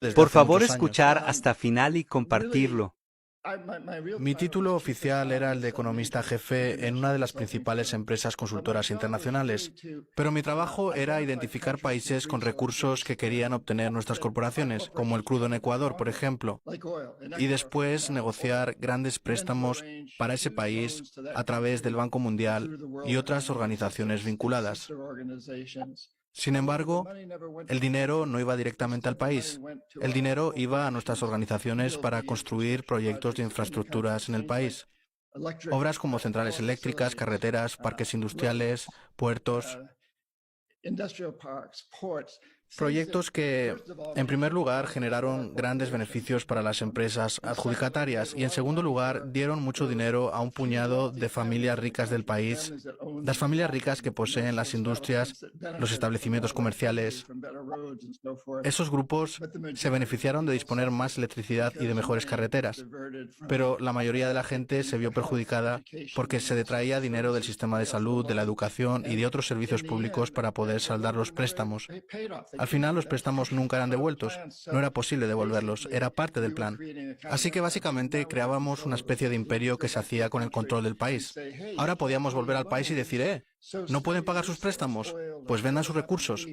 desde Por hace favor, muchos años. escuchar hasta final y compartirlo. Mi título oficial era el de economista jefe en una de las principales empresas consultoras internacionales, pero mi trabajo era identificar países con recursos que querían obtener nuestras corporaciones, como el crudo en Ecuador, por ejemplo, y después negociar grandes préstamos para ese país a través del Banco Mundial y otras organizaciones vinculadas. Sin embargo, el dinero no iba directamente al país. El dinero iba a nuestras organizaciones para construir proyectos de infraestructuras en el país. Obras como centrales eléctricas, carreteras, parques industriales, puertos. Proyectos que, en primer lugar, generaron grandes beneficios para las empresas adjudicatarias y, en segundo lugar, dieron mucho dinero a un puñado de familias ricas del país, las familias ricas que poseen las industrias, los establecimientos comerciales. Esos grupos se beneficiaron de disponer más electricidad y de mejores carreteras, pero la mayoría de la gente se vio perjudicada porque se detraía dinero del sistema de salud, de la educación y de otros servicios públicos para poder saldar los préstamos. Al final, los préstamos nunca eran devueltos. No era posible devolverlos. Era parte del plan. Así que básicamente creábamos una especie de imperio que se hacía con el control del país. Ahora podíamos volver al país y decir, ¿no pueden pagar sus préstamos? Pues vendan sus recursos.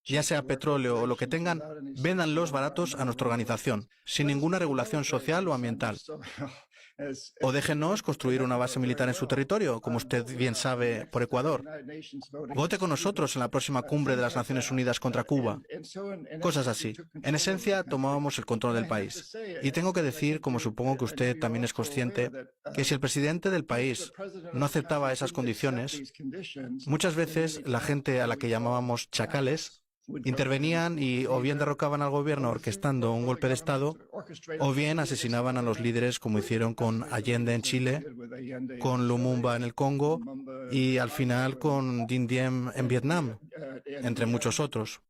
Ya sea petróleo o lo que tengan, véndanlos baratos a nuestra organización, sin ninguna regulación social o ambiental. O déjenos construir una base militar en su territorio, como usted bien sabe, por Ecuador. Vote con nosotros en la próxima cumbre de las Naciones Unidas contra Cuba. Cosas así. En esencia, tomábamos el control del país. Y tengo que decir, como supongo que usted también es consciente, que si el presidente del país no aceptaba esas condiciones, muchas veces la gente a la que llamábamos chacales intervenían y o bien derrocaban al gobierno orquestando un golpe de Estado, o bien asesinaban a los líderes como hicieron con Allende en Chile, con Lumumba en el Congo y al final con Dinh Diem en Vietnam, entre muchos otros.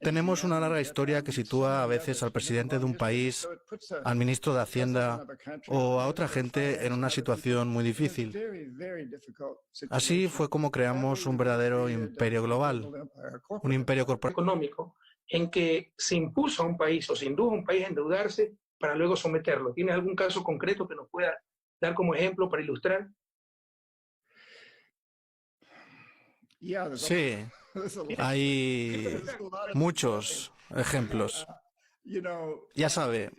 Tenemos una larga historia que sitúa a veces al presidente de un país, al ministro de Hacienda o a otra gente en una situación muy difícil. Así fue como creamos un verdadero imperio global, un imperio corporativo económico en que se impuso a un país o se indujo a un país a endeudarse para luego someterlo. ¿Tiene algún caso concreto que nos pueda dar como ejemplo para ilustrar? Sí, hay muchos ejemplos. Ya sabe,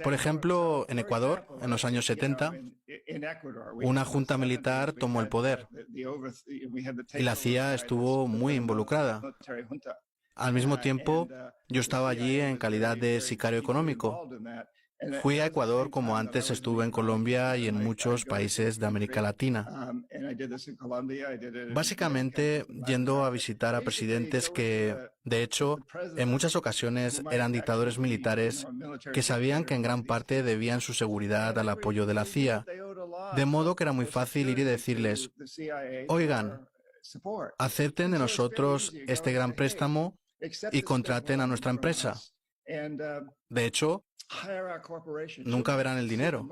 por ejemplo, en Ecuador, en los años 70, una junta militar tomó el poder y la CIA estuvo muy involucrada. Al mismo tiempo, yo estaba allí en calidad de sicario económico. Fui a Ecuador como antes estuve en Colombia y en muchos países de América Latina. Básicamente yendo a visitar a presidentes que, de hecho, en muchas ocasiones eran dictadores militares que sabían que en gran parte debían su seguridad al apoyo de la CIA. De modo que era muy fácil ir y decirles, oigan, acepten de nosotros este gran préstamo y contraten a nuestra empresa. De hecho, nunca verán el dinero.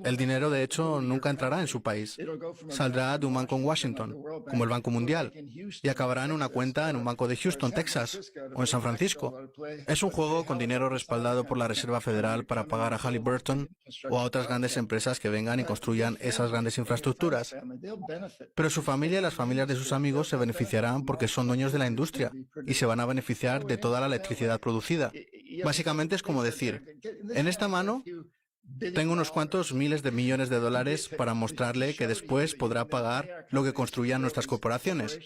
El dinero, de hecho, nunca entrará en su país. Saldrá de un banco en Washington, como el Banco Mundial, y acabará en una cuenta en un banco de Houston, Texas, o en San Francisco. Es un juego con dinero respaldado por la Reserva Federal para pagar a Halliburton o a otras grandes empresas que vengan y construyan esas grandes infraestructuras. Pero su familia y las familias de sus amigos se beneficiarán porque son dueños de la industria y se van a beneficiar de toda la electricidad producida. Básicamente es como decir, en esta mano tengo unos cuantos miles de millones de dólares para mostrarle que después podrá pagar lo que construyan nuestras corporaciones.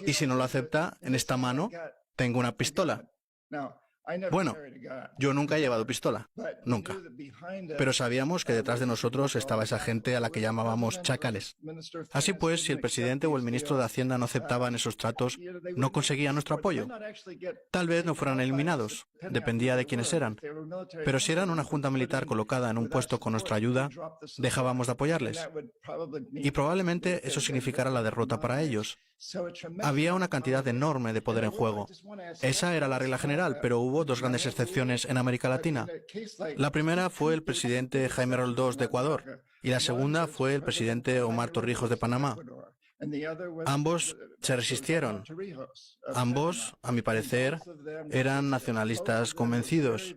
Y si no lo acepta, en esta mano tengo una pistola. Bueno, yo nunca he llevado pistola, nunca. Pero sabíamos que detrás de nosotros estaba esa gente a la que llamábamos chacales. Así pues, si el presidente o el ministro de Hacienda no aceptaban esos tratos, no conseguían nuestro apoyo. Tal vez no fueran eliminados, dependía de quiénes eran. Pero si eran una junta militar colocada en un puesto con nuestra ayuda, dejábamos de apoyarles. Y probablemente eso significara la derrota para ellos. Había una cantidad enorme de poder en juego. Esa era la regla general, pero hubo dos grandes excepciones en América Latina. La primera fue el presidente Jaime Roldós de Ecuador y la segunda fue el presidente Omar Torrijos de Panamá. Ambos se resistieron. Ambos, a mi parecer, eran nacionalistas convencidos.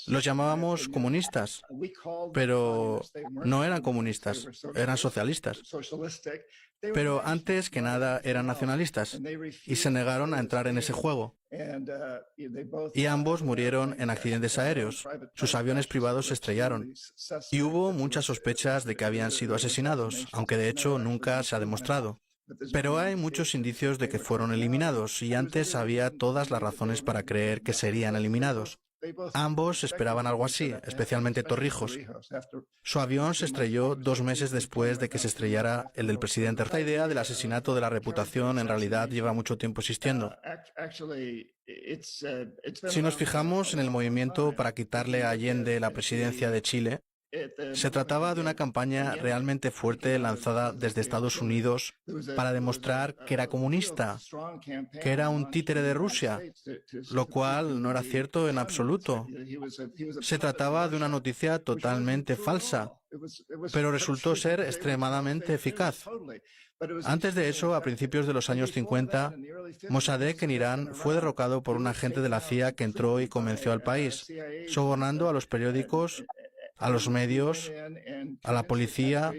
Los llamábamos comunistas, pero no eran comunistas, eran socialistas. Pero antes que nada eran nacionalistas y se negaron a entrar en ese juego. Y ambos murieron en accidentes aéreos. Sus aviones privados se estrellaron. Y hubo muchas sospechas de que habían sido asesinados, aunque de hecho nunca se ha demostrado. Pero hay muchos indicios de que fueron eliminados, y antes había todas las razones para creer que serían eliminados. Ambos esperaban algo así, especialmente Torrijos. Su avión se estrelló 2 meses después de que se estrellara el del presidente. Esta idea del asesinato de la reputación en realidad lleva mucho tiempo existiendo. Si nos fijamos en el movimiento para quitarle a Allende la presidencia de Chile, se trataba de una campaña realmente fuerte lanzada desde Estados Unidos para demostrar que era comunista, que era un títere de Rusia, lo cual no era cierto en absoluto. Se trataba de una noticia totalmente falsa, pero resultó ser extremadamente eficaz. Antes de eso, a principios de los años 50, Mossadegh en Irán fue derrocado por un agente de la CIA que entró y convenció al país, sobornando a los periódicos, a los medios, a la policía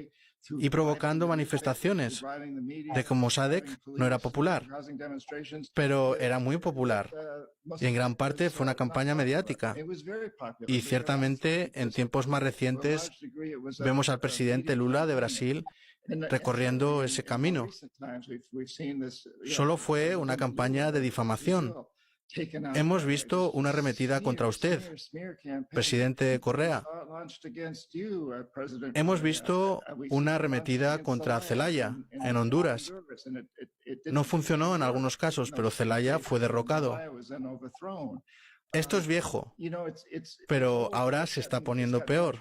y provocando manifestaciones de que Mossadegh no era popular, pero era muy popular. Y en gran parte fue una campaña mediática. Y ciertamente en tiempos más recientes vemos al presidente Lula de Brasil recorriendo ese camino. Solo fue una campaña de difamación. Hemos visto una arremetida contra usted, presidente Correa. Hemos visto una arremetida contra Zelaya, en Honduras. No funcionó en algunos casos, pero Zelaya fue derrocado. Esto es viejo, pero ahora se está poniendo peor.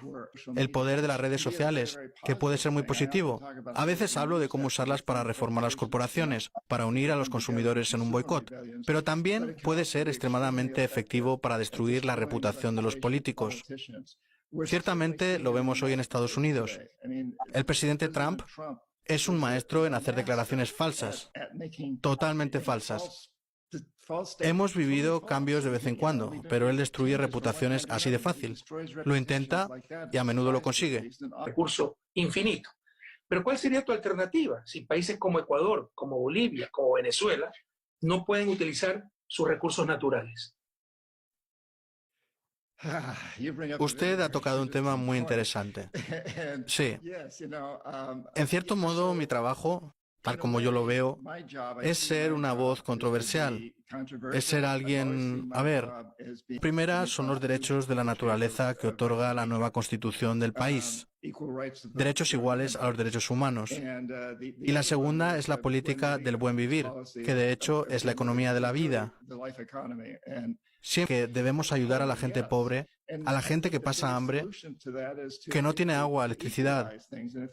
El poder de las redes sociales, que puede ser muy positivo. A veces hablo de cómo usarlas para reformar las corporaciones, para unir a los consumidores en un boicot, pero también puede ser extremadamente efectivo para destruir la reputación de los políticos. Ciertamente lo vemos hoy en Estados Unidos. El presidente Trump es un maestro en hacer declaraciones falsas, totalmente falsas. Hemos vivido cambios de vez en cuando, pero él destruye reputaciones así de fácil. Lo intenta y a menudo lo consigue. Recurso infinito. Pero ¿cuál sería tu alternativa si países como Ecuador, como Bolivia, como Venezuela no pueden utilizar sus recursos naturales? Usted ha tocado un tema muy interesante. Sí. En cierto modo, mi trabajo, tal como yo lo veo, es ser una voz controversial. Es ser alguien... A ver, primera son los derechos de la naturaleza que otorga la nueva constitución del país. Derechos iguales a los derechos humanos. Y la segunda es la política del buen vivir, que de hecho es la economía de la vida. Siempre que debemos ayudar a la gente pobre, a la gente que pasa hambre, que no tiene agua, electricidad.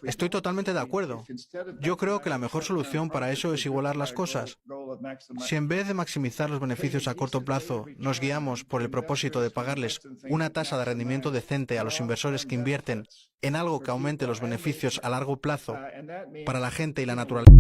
Estoy totalmente de acuerdo. Yo creo que la mejor solución para eso es igualar las cosas. Si en vez de maximizar los beneficios a corto plazo, nos guiamos por el propósito de pagarles una tasa de rendimiento decente a los inversores que invierten en algo que aumente los beneficios a largo plazo para la gente y la naturaleza.